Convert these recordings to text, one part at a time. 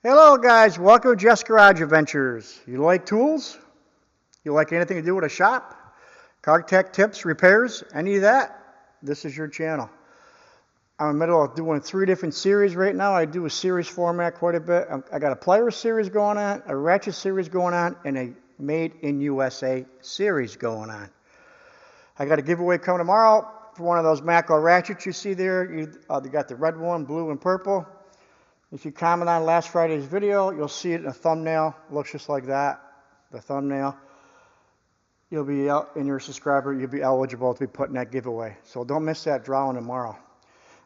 Hello guys, welcome to Jeff's Garage Adventures. You like tools? You like anything to do with a shop? Car tech tips, repairs, any of that? This is your channel. I'm in the middle of doing 3 different series right now. I do a series format quite a bit. I got a plier series going on, a ratchet series going on, and a Made in USA series going on. I got a giveaway coming tomorrow for one of those macro ratchets you see there. You got the red one, blue, and purple. If you comment on last Friday's video, you'll see it in a thumbnail. It looks just like that, the thumbnail. You'll be out in your subscriber, you'll be eligible to be put in that giveaway. So don't miss that drawing tomorrow.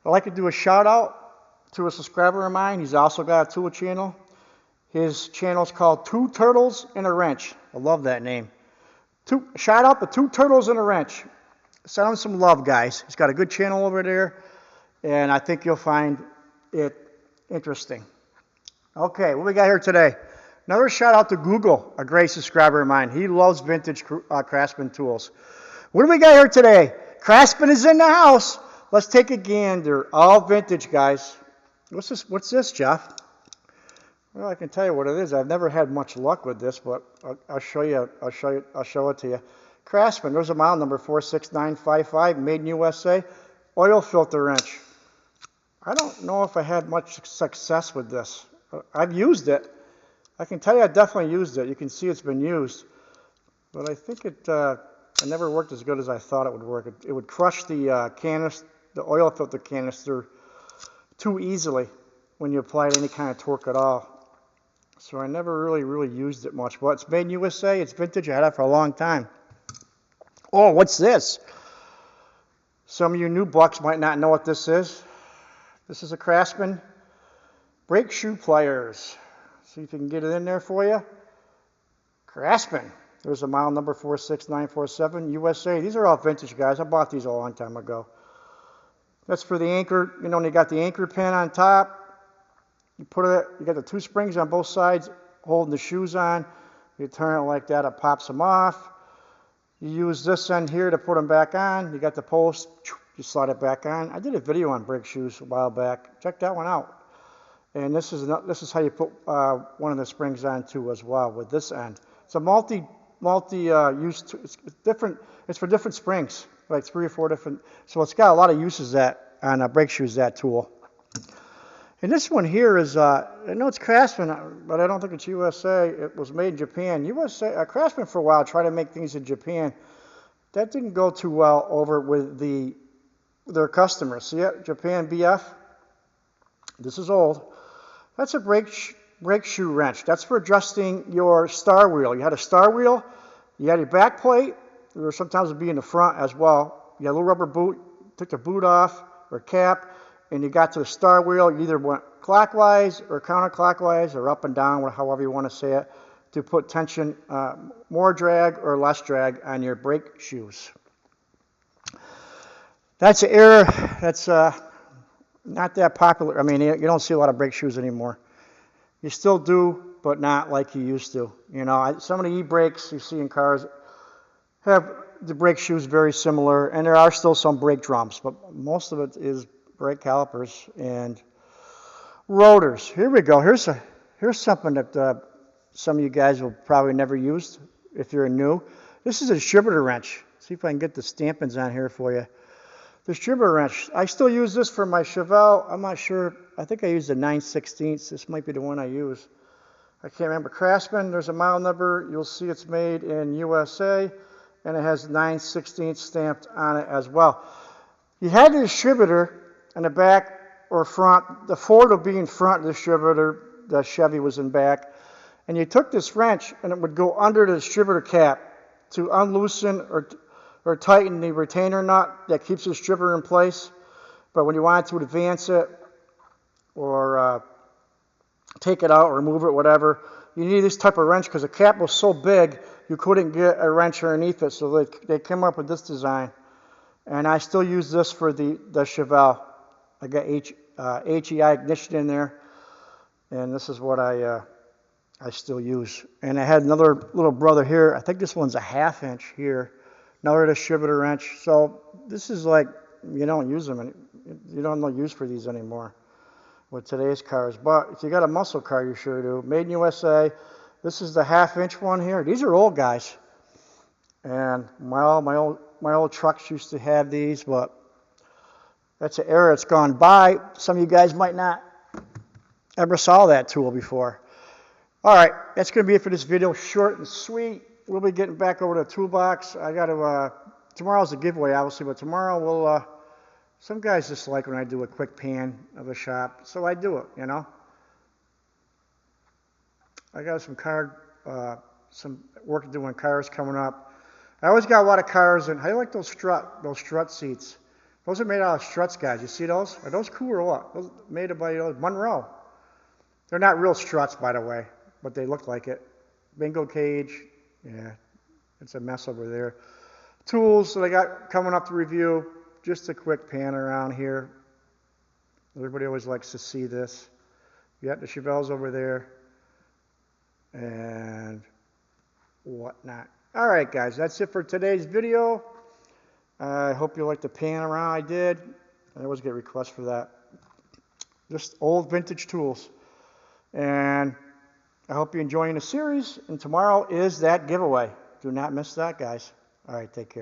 I'd like to do a shout out to a subscriber of mine. He's also got a tool channel. His channel is called Two Turtles and a Wrench. I love that name. Shout out to Two Turtles and a Wrench. Send him some love, guys. He's got a good channel over there, and I think you'll find it interesting. Okay, what we got here today? Another shout out to Google, a great subscriber of mine. He loves vintage CRAFTSMAN tools. What do we got here today? CRAFTSMAN is in the house. Let's take a gander. All vintage, guys. What's this, Jeff? Well, I can tell you what it is. I've never had much luck with this, but I'll show it to you. CRAFTSMAN. There's a model number 46955, made in USA. Oil filter wrench. I don't know if I had much success with this. I've used it. I can tell you I definitely used it. You can see it's been used. But I think it never worked as good as I thought it would work. It would crush the oil filter canister too easily when you applied any kind of torque at all. So I never really used it much. But it's made in USA. It's vintage. I had it for a long time. Oh, what's this? Some of you new bucks might not know what this is. This is a CRAFTSMAN brake shoe pliers. See if you can get it in there for you. CRAFTSMAN. There's a model number 46947 USA. These are all vintage, guys. I bought these a long time ago. That's for the anchor. You know, when you got the anchor pin on top, you put it. You got the 2 springs on both sides holding the shoes on. You turn it like that, it pops them off. You use this end here to put them back on. You got the post. You slide it back on. I did a video on brake shoes a while back. Check that one out. And this is how you put one of the springs on too as well with this end. It's a multi use. It's different. It's for different springs, like 3 or 4 different. So it's got a lot of uses on brake shoes, that tool. And this one here is I know it's CRAFTSMAN, but I don't think it's USA. It was made in Japan. CRAFTSMAN for a while tried to make things in Japan. That didn't go too well over with their customers. See it? Japan BF. This is old. That's a brake shoe wrench. That's for adjusting your star wheel. You had a star wheel. You had your back plate. Or sometimes it would be in the front as well. You had a little rubber boot. Took the boot off or cap, and you got to the star wheel. You either went clockwise or counterclockwise or up and down, however you want to say it, to put tension, more drag or less drag on your brake shoes. That's an error that's not that popular. I mean, you don't see a lot of brake shoes anymore. You still do, but not like you used to. You know, some of the e-brakes you see in cars have the brake shoes very similar, and there are still some brake drums, but most of it is brake calipers and rotors. Here we go. Here's something that some of you guys will probably never use if you're new. This is a distributor wrench. See if I can get the stampings on here for you. Distributor wrench. I still use this for my Chevelle. I'm not sure. I think I used a 9/16. This might be the one I use. I can't remember. CRAFTSMAN. There's a model number. You'll see it's made in USA, and it has 9/16 stamped on it as well. You had the distributor in the back or front. The Ford will be in front of the distributor. The Chevy was in back. And you took this wrench, and it would go under the distributor cap to unloosen or tighten the retainer nut that keeps the distributor in place. But when you wanted to advance it or take it out or remove it, whatever, you need this type of wrench because the cap was so big you couldn't get a wrench underneath it. So they came up with this design. And I still use this for the Chevelle. I got HEI ignition in there. And this is what I still use. And I had another little brother here. I think this one's a 1/2 inch here. Another distributor wrench. So this is like, you don't use them. You don't have no use for these anymore. with today's cars. But if you got a muscle car, you sure do. Made in USA. This is the 1/2-inch one here. These are old, guys. And my old trucks used to have these, but that's an era that's gone by. Some of you guys might not ever saw that tool before. All right, that's going to be it for this video. Short and sweet. We'll be getting back over to the toolbox. I got to, tomorrow's a giveaway, obviously, but tomorrow we'll, some guys just like when I do a quick pan of a shop, so I do it, you know. I got some work to do on cars coming up. I always got a lot of cars, and I like those strut seats. Those are made out of struts, guys. You see those? Are those cool or what? Those made by Monroe. They're not real struts, by the way, but they look like it. Bingo cage. Yeah, it's a mess over there. Tools that I got coming up to review. Just a quick pan around here. Everybody always likes to see this. You got the Chevelles over there. And whatnot. All right, guys, that's it for today's video. I hope you like the pan around I did. I always get requests for that. Just old vintage tools. And I hope you're enjoying the series. And tomorrow is that giveaway. Do not miss that, guys. All right, take care.